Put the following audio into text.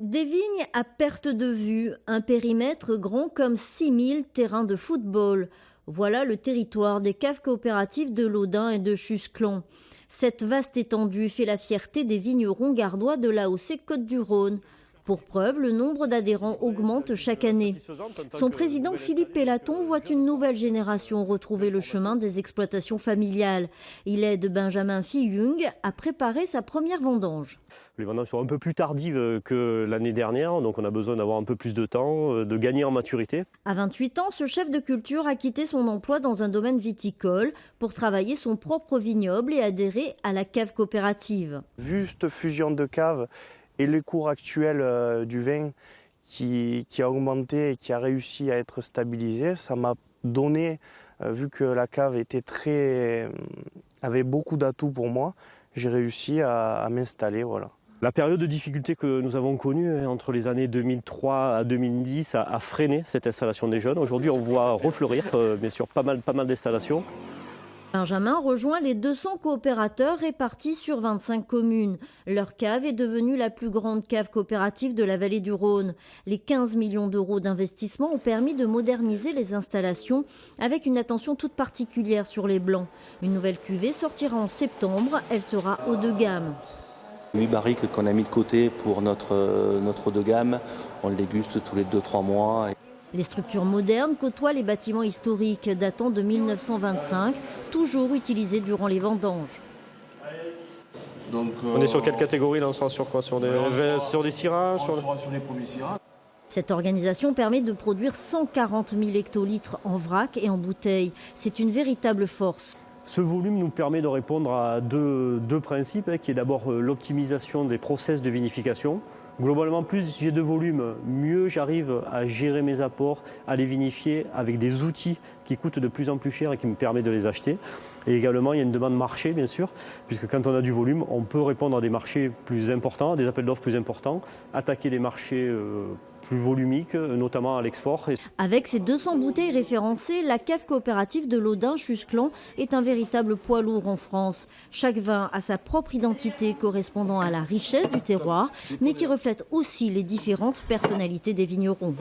Des vignes à perte de vue, un périmètre grand comme 6000 terrains de football. Voilà le territoire des caves coopératives de Laudun et de Chusclon. Cette vaste étendue fait la fierté des vignerons gardois de l'AOC Côtes-du-Rhône. Pour preuve, le nombre d'adhérents augmente chaque année. Son président Philippe Pélaton voit une nouvelle génération retrouver le chemin des exploitations familiales. Il aide Benjamin Fillung à préparer sa première vendange. Les vendanges sont un peu plus tardives que l'année dernière, donc on a besoin d'avoir un peu plus de temps, de gagner en maturité. À 28 ans, ce chef de culture a quitté son emploi dans un domaine viticole pour travailler son propre vignoble et adhérer à la cave coopérative. Vu cette fusion de caves et les cours actuels du vin qui a augmenté et qui a réussi à être stabilisé, ça m'a donné, vu que la cave avait beaucoup d'atouts pour moi, j'ai réussi à m'installer. Voilà. La période de difficulté que nous avons connue entre les années 2003 à 2010 a freiné cette installation des jeunes. Aujourd'hui, on voit refleurir bien sûr pas mal d'installations. Benjamin rejoint les 200 coopérateurs répartis sur 25 communes. Leur cave est devenue la plus grande cave coopérative de la vallée du Rhône. Les 15 millions d'euros d'investissement ont permis de moderniser les installations avec une attention toute particulière sur les blancs. Une nouvelle cuvée sortira en septembre. Elle sera haut de gamme. 8 barriques qu'on a mis de côté pour notre haut de gamme, on le déguste tous les 2-3 mois. Les structures modernes côtoient les bâtiments historiques datant de 1925, toujours utilisés durant les vendanges. Donc, on est sur quelle catégorie là? On sera sur quoi? Sur des syrahs? Sur les premiers syrahs. Cette organisation permet de produire 140 000 hectolitres en vrac et en bouteille. C'est une véritable force. Ce volume nous permet de répondre à deux principes, qui est d'abord l'optimisation des process de vinification. Globalement, plus j'ai de volume, mieux j'arrive à gérer mes apports, à les vinifier avec des outils qui coûtent de plus en plus cher et qui me permettent de les acheter. Et également, il y a une demande marché, bien sûr, puisque quand on a du volume, on peut répondre à des marchés plus importants, à des appels d'offres plus importants, attaquer des marchés plus volumiques, notamment à l'export. Avec ses 200 bouteilles référencées, la cave coopérative de Laudun-Chusclon est un véritable poids lourd en France. Chaque vin a sa propre identité correspondant à la richesse du terroir, mais qui reflète aussi les différentes personnalités des vignerons.